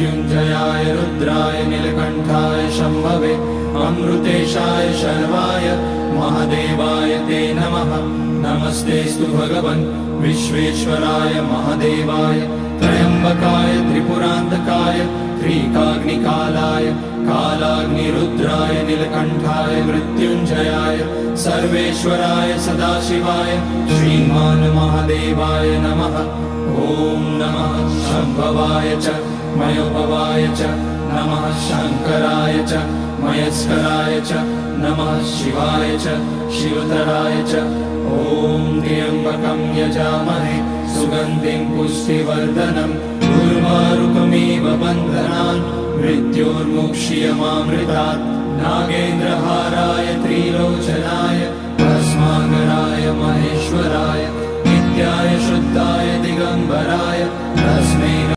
मृत्युञ्जयाय रुद्राय नीलकण्ठाय शम्भवे अमृतेशाय शर्वाय महादेवाय ते नमः। नमस्तेऽस्तु भगवन् विश्वेश्वराय महादेवाय त्र्यम्बकाय त्रिपुरान्तकाय त्रिकाग्निकालाय कालाग्निरुद्राय नीलकण्ठाय मृत्युञ्जयाय सर्वेश्वराय सदाशिवाय श्रीमान् महादेवाय नमः। ॐ नमः शम्भवाय च मयोभवाय च नमः शङ्कराय च मयस्कराय च नमः शिवाय च शिवतराय च। ॐ त्र्यम्बकं यजामहे सुगन्धिं पुष्टिवर्धनम् उर्वारुकमिव बन्धनान् मृत्योर्मुक्ष्यमामृतात्। नागेन्द्रहाराय त्रिलोचनाय भस्माकराय महेश्वराय नित्याय शुद्धाय दिगम्बराय